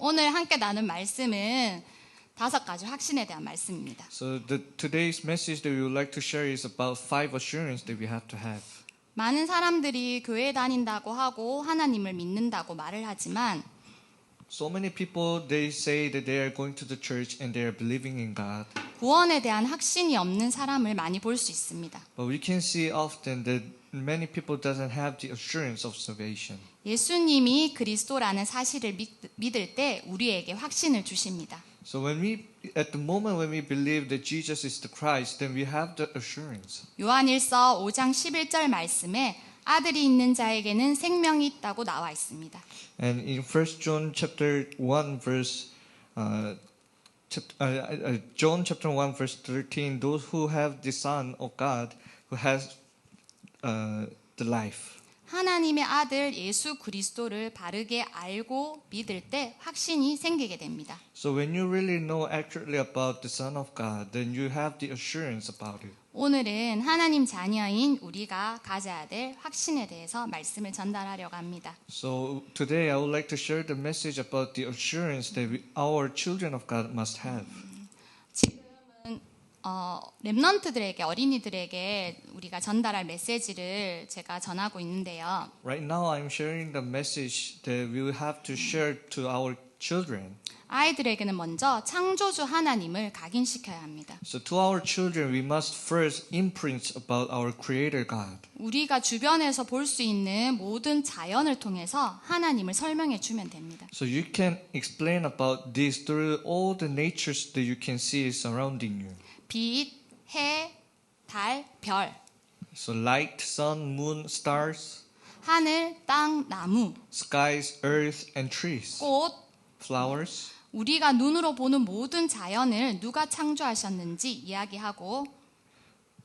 오늘 함께 나눌 말씀은 5가지 확신에 대한 말씀입니다. So today's message that we would like to share is about 5 assurance that we have to have. 많은 사람들이 교회 다닌다고 하고 하나님을 믿는다고 말을 하지만 So many people, they say that they are going to the church and they are believing in God. 구원에 대한 확신이 없는 사람을 많이 볼 수 있습니다. But we can see often that many people doesn't have the assurance of salvation. 예수님이 그리스도라는 사실을 믿을 때 우리에게 확신을 주십니다. So at the moment when we believe that Jesus is the Christ, then we have the assurance. 요한일서 5장 11절 말씀에 아들이 있는 자에게는 생명이 있다고 나와 있습니다. And in 1 John chapter 1 verse John chapter 1 verse 13, those who have the Son of God who has the life. 하나님의 아들 예수 그리스도를 바르게 알고 믿을 때 확신이 생기게 됩니다. So when you really know accurately about the Son of God, then you have the assurance about it. 오늘은 하나님 자녀인 우리가 가져야 될 확신에 대해서 말씀을 전달하려고 합니다. So today I would like to share the message about the assurance that our children of God must have. 지금은 렘넌트들에게 어린이들에게 우리가 전달할 메시지를 제가 전하고 있는데요. Right now I'm sharing the message that we will have to share to our children. 아이들에게는 먼저 창조주 하나님을 각인시켜야 합니다. So to our children we must first imprint about our creator God. 우리가 주변에서 볼 수 있는 모든 자연을 통해서 하나님을 설명해 주면 됩니다. So you can explain about this through all the natures that you can see surrounding you. 빛, 해, 달, 별, So light, sun, moon, stars, 하늘, 땅, 나무, skies, earth, and trees, 꽃, flowers. 우리가 눈으로 보는 모든 자연을 누가 창조하셨는지 이야기하고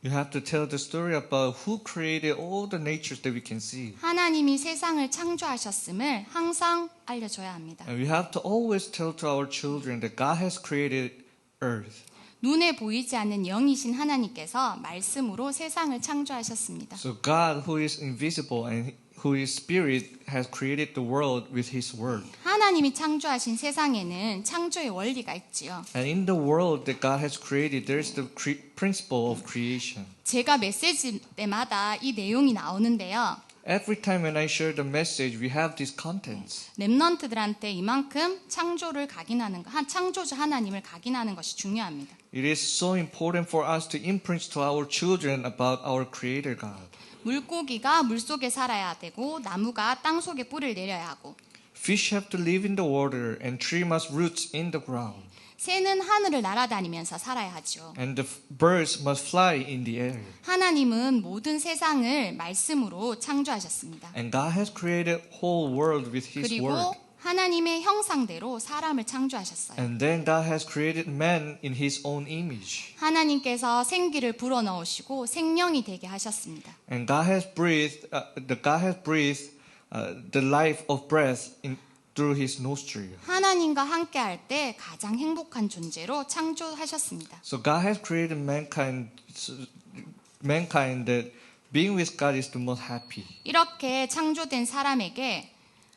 You have to tell the story about who created all the natures that we can see. 하나님이 세상을 창조하셨음을 항상 알려줘야 합니다. And we have to always tell to our children that God has created earth. 눈에 보이지 않는 영이신 하나님께서 말씀으로 세상을 창조하셨습니다. So God, who is invisible and who is spirit, has created the world with His word. 하나님이 창조하신 세상에는 창조의 원리가 있지요. And in the world that God has created, there is the principle of creation. 제가 메시지 때마다 이 내용이 나오는데요. Every time when I share the message, we have these contents. 렘넌트들한테 이만큼 창조를 각인하는 창조주 하나님을 각인하는 것이 중요합니다. It is so important for us to imprint to our children about our Creator God. 물고기가 물속에 살아야 되고 나무가 땅 속에 뿌리를 내려야 하고 Fish have to live in the water and tree must roots in the ground. 새는 하늘을 날아다니면서 살아야 하죠. And the birds must fly in the air. 하나님은 모든 세상을 말씀으로 창조하셨습니다. And God has created whole world with His 그리고 word. 하나님의 형상대로 사람을 창조하셨어요. And then God has created man in His own image. 하나님께서 생기를 불어넣으시고 생명이 되게 하셨습니다. And God has breathed the life of breath through His nostril. 하나님과 함께할 때 가장 행복한 존재로 창조하셨습니다. So God has created mankind that being with God is the most happy. 이렇게 창조된 사람에게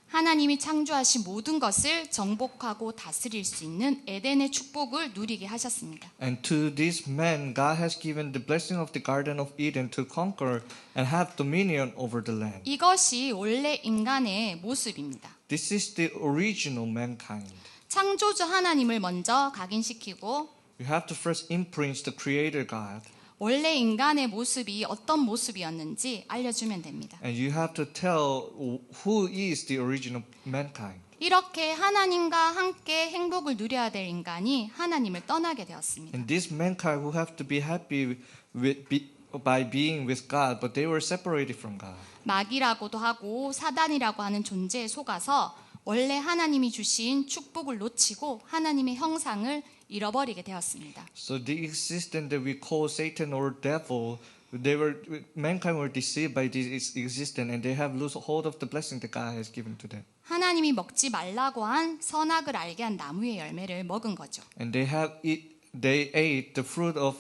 하나님이 창조하신 모든 것을 정복하고 다스릴 수 있는 에덴의 축복을 누리게 하셨습니다. And to this man, God has given the blessing of the Garden of Eden to conquer and have dominion over the land. 이것이 원래 인간의 모습입니다. This is the original mankind. 창조주 하나님을 먼저 각인시키고 You have to first imprint the Creator God. 원래 인간의 모습이 어떤 모습이었는지 알려주면 됩니다. And you have to tell who is the original mankind. 이렇게 하나님과 함께 행복을 누려야 될 인간이 하나님을 떠나게 되었습니다. And this mankind who have to be happy by being with God, but they were separated from God. 마귀라고도 하고 사단이라고 하는 존재에 속아서 원래 하나님이 주신 축복을 놓치고 하나님의 형상을 잃어버리게 되었습니다. So the existence that we call Satan or devil, mankind were deceived by this existence, and they have lost hold of the blessing that God has given to them. 하나님이 먹지 말라고 한 선악을 알게 한 나무의 열매를 먹은 거죠. And they ate the fruit of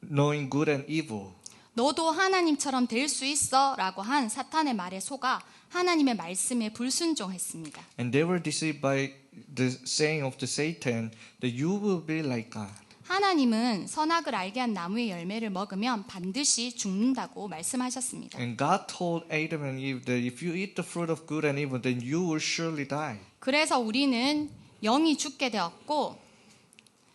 knowing good and evil. 너도 하나님처럼 될 수 있어라고 한 사탄의 말에 속아 하나님의 말씀에 불순종했습니다. And they were deceived by the saying of the Satan that you will be like God. 하나님은 선악을 알게 한 나무의 열매를 먹으면 반드시 죽는다고 말씀하셨습니다. And God told Adam and Eve that if you eat the fruit of good and evil, then you will surely die. 그래서 우리는 영이 죽게 되었고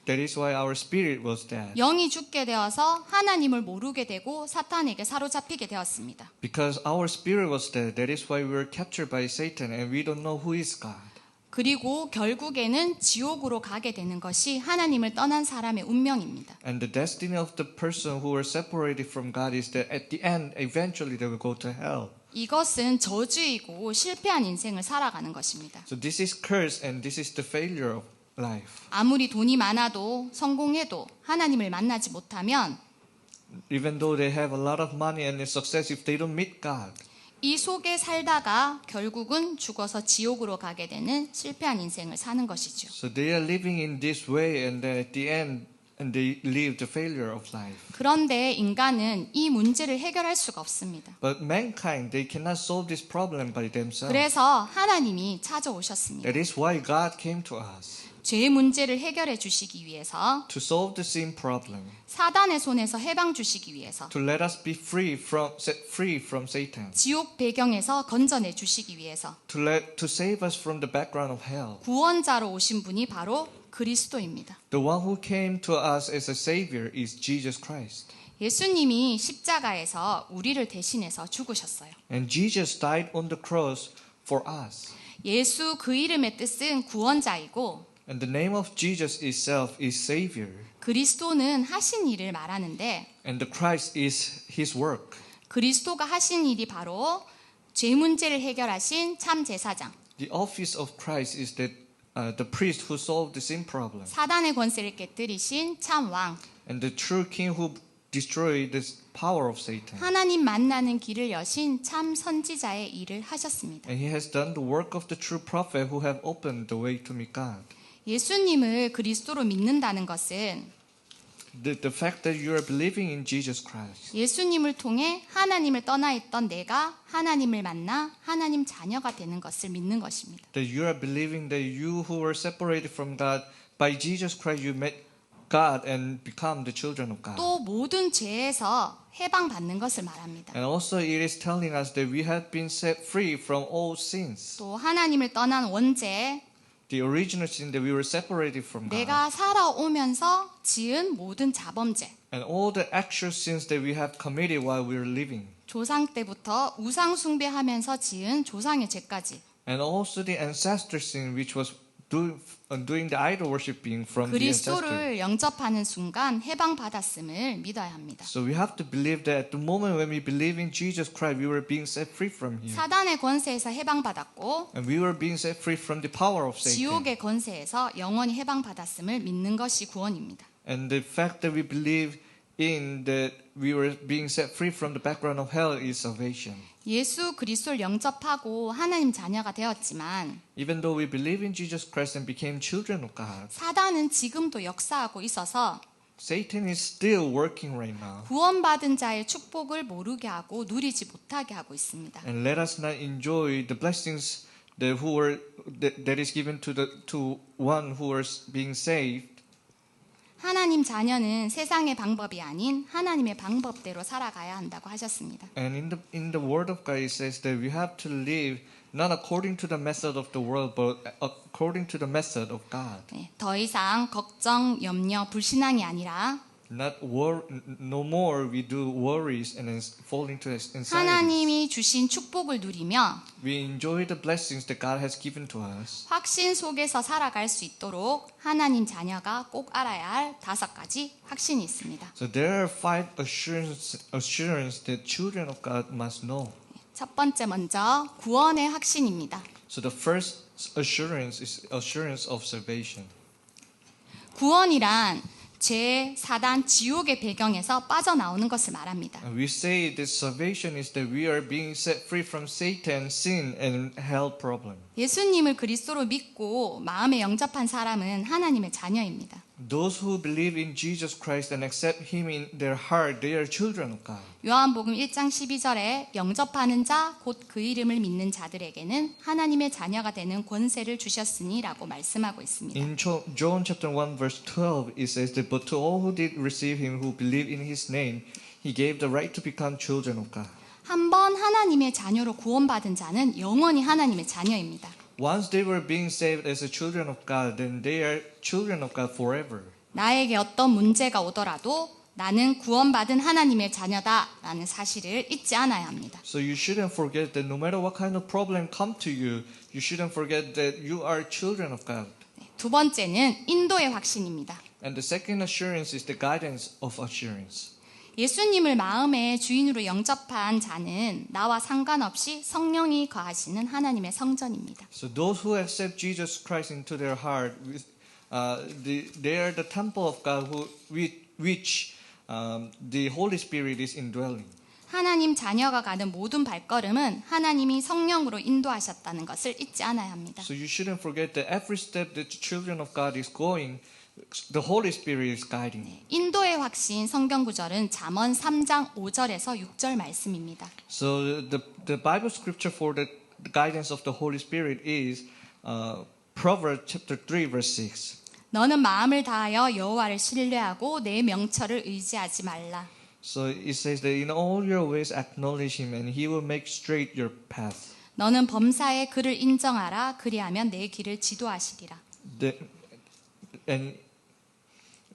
That is why our spirit was dead. 영이 죽게 되어서 하나님을 모르게 되고 사탄에게 사로잡히게 되었습니다. Because our spirit was dead, that is why we were captured by Satan and we don't know who is God. 그리고 결국에는 지옥으로 가게 되는 것이 하나님을 떠난 사람의 운명입니다. And the destiny of the person who were separated from God is that at the end, eventually they will go to hell. 이것은 저주이고 실패한 인생을 살아가는 것입니다. So this is curse and this is the failure of life. 아무리 돈이 많아도 성공해도 하나님을 만나지 못하면 Even though they have a lot of money and success, if they don't meet God, 이 속에 살다가 결국은 죽어서 지옥으로 가게 되는 실패한 인생을 사는 것이죠. so they are living in this way and then at the end, and they live the failure of life. 그런데 인간은 이 문제를 해결할 수가 없습니다. But mankind, they cannot solve this problem by themselves. 그래서 하나님이 찾아오셨습니다. That is why God came to us 죄의 문제를 해결해 주시기 위해서 to solve the sin problem, 사단의 손에서 해방 주시기 위해서 to let us be set free from Satan, 지옥 배경에서 건져내 주시기 위해서 to save us from the background of hell. 구원자로 오신 분이 바로 그리스도입니다. The one who came to us as a savior is Jesus Christ. 예수님이 십자가에서 우리를 대신해서 죽으셨어요. And Jesus died on the cross for us. 예수 그 이름의 뜻은 구원자이고 And the name of Jesus itself is Savior. 그리스도는 하신 일을 말하는데 And the Christ is His work. 그리스도가 하신 일이 바로 죄 문제를 해결하신 참 제사장, The office of Christ is that the priest who solved the sin problem. 사단의 권세를 깨뜨리신 참 왕, And the true king who destroyed the power of Satan. 하나님 만나는 길을 여신 참 선지자의 일을 하셨습니다. And He has done the work of the true prophet who have opened the way to meet God. 예수님을 그리스도로 믿는다는 것은 The fact that you are believing in Jesus Christ. 예수님을 통해 하나님을 떠나 있던 내가 하나님을 만나 하나님 자녀가 되는 것을 믿는 것입니다. That you are believing that you who were separated from God, by Jesus Christ you met God and become the children of God. 또 모든 죄에서 해방받는 것을 말합니다. And also it is telling us that we have been set free from all sins. 또 하나님을 떠난 원죄, The original sin that we were separated from God. 내가 살아오면서 지은 모든 자범죄, And all the actual sins that we have committed while we were living. 조상 때부터 우상 숭배하면서 지은 조상의 죄까지 And also the ancestor sin which was doing the idol worshipping from the ancestor. 그리스도를 영접하는 순간 해방받았음을 믿어야 합니다. So we have to believe that at the moment when we believe in Jesus Christ, we were being set free from Him. 사단의 권세에서 해방받았고 And we were being set free from the power of Satan. 지옥의 권세에서 영원히 해방받았음을 믿는 것이 구원입니다. And the fact that we believe in that we were being set free from the background of hell is salvation. 예수 그리스도를 영접하고 하나님 자녀가 되었지만 Even though we believe in Jesus Christ and became children of God, 사단은 지금도 역사하고 있어서 Satan is still working right now. 구원받은 자의 축복을 모르게 하고 누리지 못하게 하고 있습니다. And let us not enjoy the blessings that is given to one who is being saved. 하나님 자녀는 세상의 방법이 아닌 하나님의 방법대로 살아가야 한다고 하셨습니다. And in the Word of God, it says that we have to live not according to the method of the world, but according to the method of God. 네, 더 이상 걱정, 염려, 불신앙이 아니라 No more we do worries and fall into anxiety. 하나님이 주신 축복을 누리며 We enjoy the blessings that God has given to us. 확신 속에서 살아갈 수 있도록 하나님 자녀가 꼭 알아야 할 5가지 확신이 있습니다. So there are 5 assurance that children of God must know. 첫 번째 먼저 구원의 확신입니다. So the first assurance is assurance of salvation. 구원이란 죄, 사단, 지옥의 배경에서 빠져나오는 것을 말합니다. And we say that salvation is that we are being set free from Satan, sin, and hell problem. 예수님을 그리스도로 믿고 마음에 영접한 사람은 하나님의 자녀입니다. Those who believe in Jesus Christ and accept Him in their heart, they are children of God. 요한복음 1장 12절에 영접하는 자 곧 그 이름을 믿는 자들에게는 하나님의 자녀가 되는 권세를 주셨으니라고 말씀하고 있습니다. In John chapter 1 verse 12 it says that but to all who did receive Him who believe in His name He gave the right to become children of God. 한번 하나님의 자녀로 구원받은 자는 영원히 하나님의 자녀입니다. Once they were being saved as a children of God, then they are children of God forever. 나에게 어떤 문제가 오더라도 나는 구원받은 하나님의 자녀다라는 사실을 잊지 않아야 합니다. So you shouldn't forget that no matter what kind of problem come to you, you shouldn't forget that you are children of God. 두 번째는 인도의 확신입니다. And the second assurance is the guidance of assurance. 예수님을 마음의 주인으로 영접한 자는 나와 상관없이 성령이 거하시는 하나님의 성전입니다. So those who accept Jesus Christ into their heart, they are the temple of God which the Holy Spirit is indwelling. 하나님 자녀가 가는 모든 발걸음은 하나님이 성령으로 인도하셨다는 것을 잊지 않아야 합니다. So you shouldn't forget that every step that the children of God is going, the Holy Spirit is guiding. 인도의 확신 성경 구절은 잠언 3장 5절에서 6절 말씀입니다. So the Bible scripture for the guidance of the Holy Spirit is Proverbs chapter 3 verse 6. 너는 마음을 다하여 여호와를 신뢰하고 내 명철을 의지하지 말라. So it says that in all your ways acknowledge Him and He will make straight your path. 너는 범사에 그를 인정하라. 그리하면 내 길을 지도하시리라. And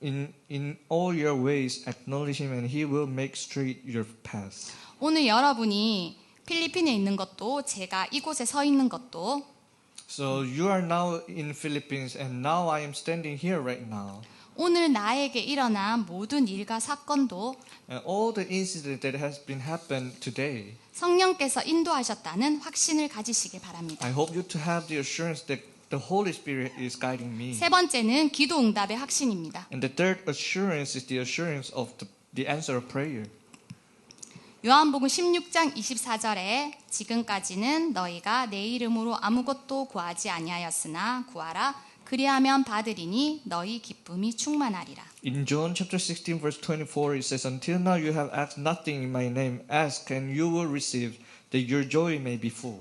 in all your ways acknowledge Him and He will make straight your path. 오늘 여러분이 필리핀에 있는 것도 제가 이곳에 서 있는 것도 So you are now in Philippines and now I am standing here right now. 오늘 나에게 일어난 모든 일과 사건도 And all the incident that has been happened today, 성령께서 인도하셨다는 확신을 가지시기 바랍니다. I hope you to have the assurance that the Holy Spirit is guiding me. 세 번째는 기도 응답의 확신입니다. And the third assurance is the assurance of the answer of prayer. 요한복음 16장 24절에 지금까지는 너희가 내 이름으로 아무것도 구하지 아니하였으나 구하라 그리하면 받으리니 너희 기쁨이 충만하리라. In John chapter 16 verse 24 it says until now you have asked nothing in my name ask and you will receive that your joy may be full.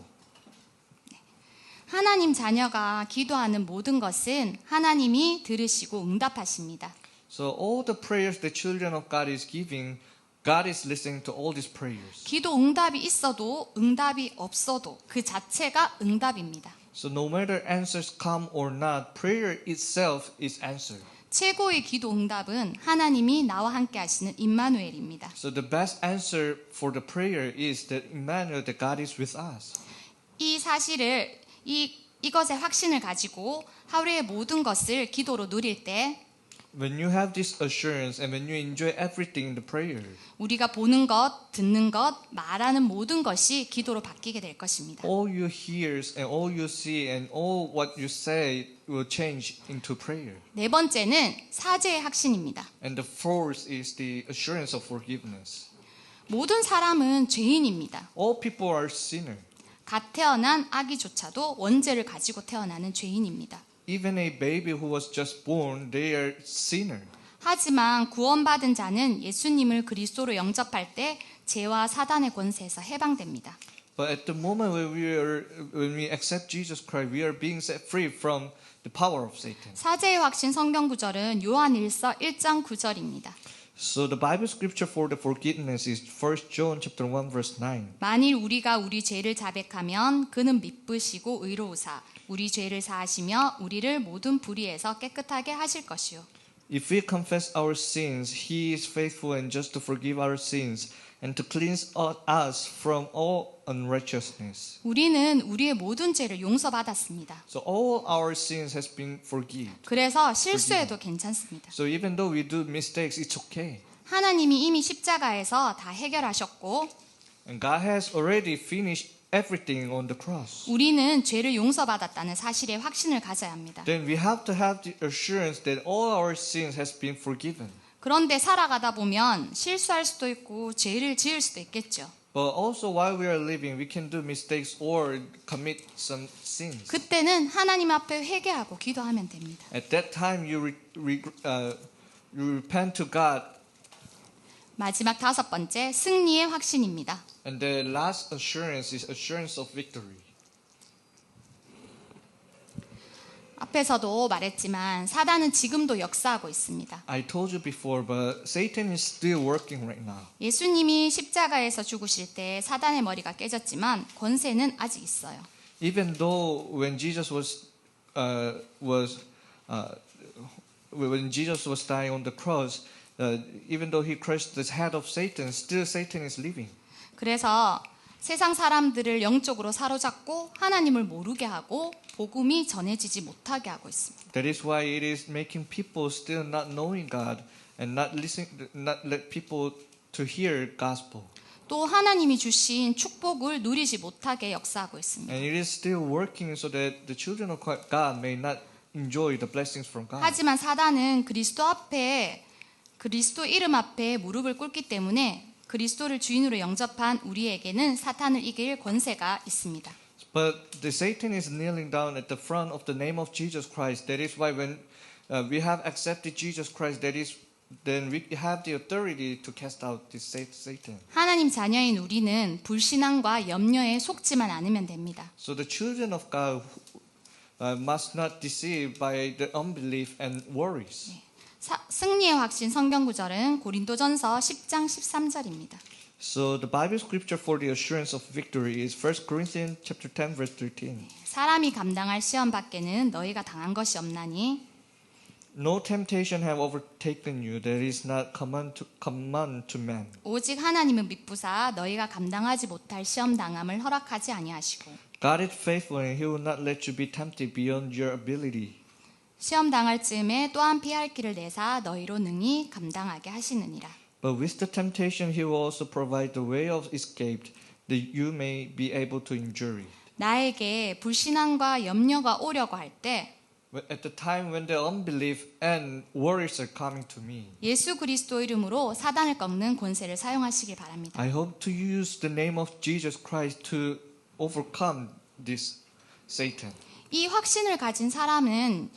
하나님 자녀가 기도하는 모든 것은 하나님이 들으시고 응답하십니다. So all the prayers the children of God is giving, God is listening to all these prayers. 기도 응답이 있어도 응답이 없어도 그 자체가 응답입니다. So no matter answers come or not, prayer itself is answered. 최고의 기도 응답은 하나님이 나와 함께 하시는 임마누엘입니다. So the best answer for the prayer is that Emmanuel, that God is with us. 이 사실을 이것의 확신을 가지고 하루의 모든 것을 기도로 누릴 때 When you have this assurance and when you enjoy everything in the prayer, 우리가 보는 것, 듣는 것, 말하는 모든 것이 기도로 바뀌게 될 것입니다. all you hear and all you see and all what you say will change into prayer. 네 번째는 사죄의 확신입니다. And the fourth is the assurance of forgiveness. 모든 사람은 죄인입니다. All people are sinners. 갓 태어난 아기조차도 원죄를 가지고 태어나는 죄인입니다. Even a baby who was just born, they are sinners. 하지만 구원받은 자는 예수님을 그리스도로 영접할 때 죄와 사단의 권세에서 해방됩니다. But at the moment when we accept Jesus Christ, we are being set free from the power of Satan. 사죄의 확신 성경 구절은 요한일서 1장 9절입니다. So the Bible scripture for the forgiveness is 1 John chapter 1 verse 9. 만일 우리가 우리 죄를 자백하면 그는 미쁘시고 의로우사 우리 죄를 사하시며 우리를 모든 불의에서 깨끗하게 하실 것이요. If we confess our sins, He is faithful and just to forgive our sins and to cleanse us from all unrighteousness. 우리는 우리의 모든 죄를 용서받았습니다. So all our sins has been forgiven. 그래서 실수해도 괜찮습니다. So even though we do mistakes, it's okay. 하나님이 이미 십자가에서 다 해결하셨고 And God has already finished everything on the cross. 우리는 죄를 용서받았다는 사실에 확신을 가져야 합니다. Then we have to have the assurance that all our sins has been forgiven. 그런데 살아가다 보면 실수할 수도 있고 죄를 지을 수도 있겠죠. But also while we are living, we can do mistakes or commit some sins. 그때는 하나님 앞에 회개하고 기도하면 됩니다. At that time, you repent to God. 마지막 5번째, 승리의 확신입니다. And the last assurance is assurance of victory. 앞에서도 말했지만 사단은 지금도 역사하고 있습니다. I told you before, but Satan is still working right now. 예수님이 십자가에서 죽으실 때 사단의 머리가 깨졌지만 권세는 아직 있어요. Even though when Jesus was dying on the cross, even though he crushed the head of Satan, still Satan is living. 그래서 세상 사람들을 영적으로 사로잡고 하나님을 모르게 하고 복음이 전해지지 못하게 하고 있습니다. That is why it is making people still not knowing God and not let people to hear gospel. 또 하나님이 주신 축복을 누리지 못하게 역사하고 있습니다. And it is still working so that the children of God may not enjoy the blessings from God. 하지만 사단은 그리스도 이름 앞에 무릎을 꿇기 때문에 그리스도를 주인으로 영접한 우리에게는 사탄을 이길 권세가 있습니다. But the Satan is kneeling down at the front of the name of Jesus Christ. That is why when we have accepted Jesus Christ, then we have the authority to cast out this Satan. 하나님 자녀인 우리는 불신앙과 염려에 속지만 않으면 됩니다. So the children of God must not deceive by the unbelief and worries. 승리의 확신 성경 구절은 고린도전서 10장 13절입니다. So the Bible scripture for the assurance of victory is 1 Corinthians chapter 10 verse 13. 사람이 감당할 시험 밖에는 너희가 당한 것이 없나니 No temptation have overtaken you that is not common to man. 오직 하나님은 미쁘사 너희가 감당하지 못할 시험 당함을 허락하지 아니하시고 God is faithful and he will not let you be tempted beyond your ability. 시험 당할 즈음에 또한 피할 길을 내사 너희로 능히 감당하게 하시느니라. But with the temptation he will also provide the way of escape that you may be able to endure it. 나에게 불신앙과 염려가 오려고 할 때 At the time when the unbelief and worries are coming to me, 예수 그리스도 이름으로 사단을 꺾는 권세를 사용하시길 바랍니다. I hope to use the name of Jesus Christ to overcome this Satan. 이 확신을 가진 사람은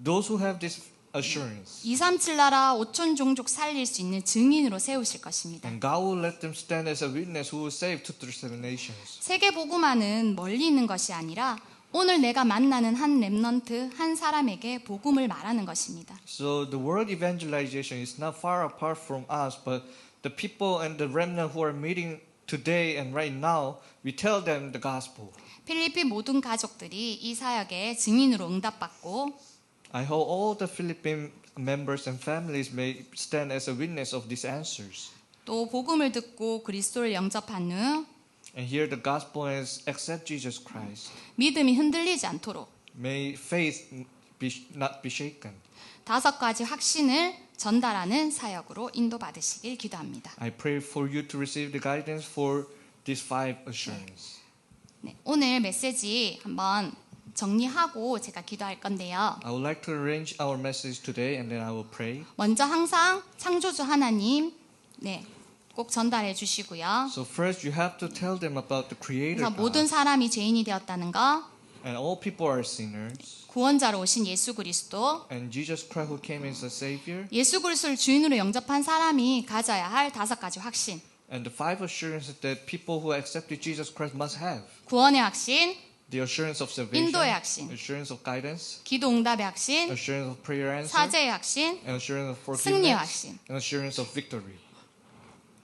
Those who have this assurance, 237 나라 5천 종족 살릴 수 있는 증인으로 세우실 것입니다. and God will let them stand as a witness who will save 237 nations. 세계 복음화는 멀리 있는 것이 아니라 오늘 내가 만나는 한 렘넌트 한 사람에게 복음을 말하는 것입니다. So the world evangelization is not far apart from us, but the people and the remnant who are meeting today and right now, we tell them the gospel. 필리핀 모든 가족들이 이 사역에 증인으로 응답받고 I hope all the Philippine members and families may stand as a witness of these answers 또 복음을 듣고 그리스도를 영접한 후 and hear the gospel and accept Jesus Christ. 믿음이 흔들리지 않도록 May faith not be shaken. 5가지 확신을 전달하는 사역으로 인도받으시길 기도합니다. I pray for you to receive the guidance for these 5 assurance. 네, 오늘 메시지 한번 정리하고 제가 기도할 건데요. I would like to arrange our message today and then I will pray. 먼저 항상 창조주 하나님 꼭 전달해 주시고요. So first you have to tell them about the Creator 그래서 모든 God. 사람이 죄인이 되었다는 거, And all people are sinners. 구원자로 오신 예수 그리스도, And Jesus Christ who came as a Savior. 예수 그리스도를 주인으로 영접한 사람이 가져야 할 5가지 확신. And the 5 assurances that people who accepted Jesus Christ must have. 구원의 확신, The assurance of salvation. 인도의 확신, Assurance of guidance. 기도 응답의 확신, Assurance of prayer answer. 사죄의 확신, And assurance of 승리의 forgiveness. 확신. And assurance of victory.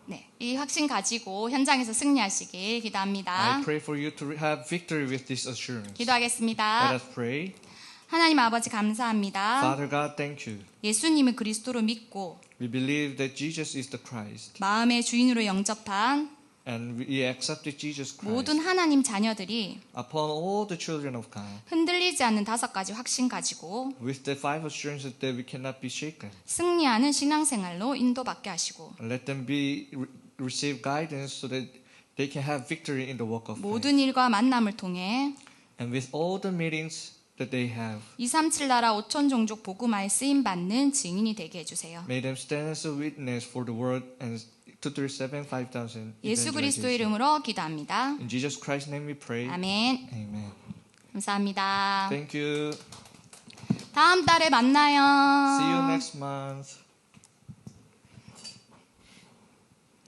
네, 이 확신 가지고 현장에서 승리하시길 기도합니다. I pray for you to have victory with this assurance. 기도하겠습니다. Let us pray. 하나님 아버지 감사합니다. Father God, thank you. 예수님을 그리스도로 믿고 We believe that Jesus is the Christ. 마음의 주인으로 영접한 And we accepted Jesus Christ. 모든 하나님 자녀들이 Upon all the children of God. 흔들리지 않는 5가지 확신 가지고 With the 5 assurances that we cannot be shaken. 승리하는 신앙생활로 인도받게 하시고 Let them receive guidance so that they can have victory in the walk of faith. 모든 일과 만남을 통해 And with all the meetings that they have, 237 나라 5천 종족 복음화에 쓰임 받는 증인이 되게 해주세요. may them stand as a witness for the world and 237 5000. 예수 그리스도의 이름으로 기도합니다. In Jesus Christ's name we pray. 아멘. Amen. 감사합니다. Thank you. 다음 달에 만나요. See you next month.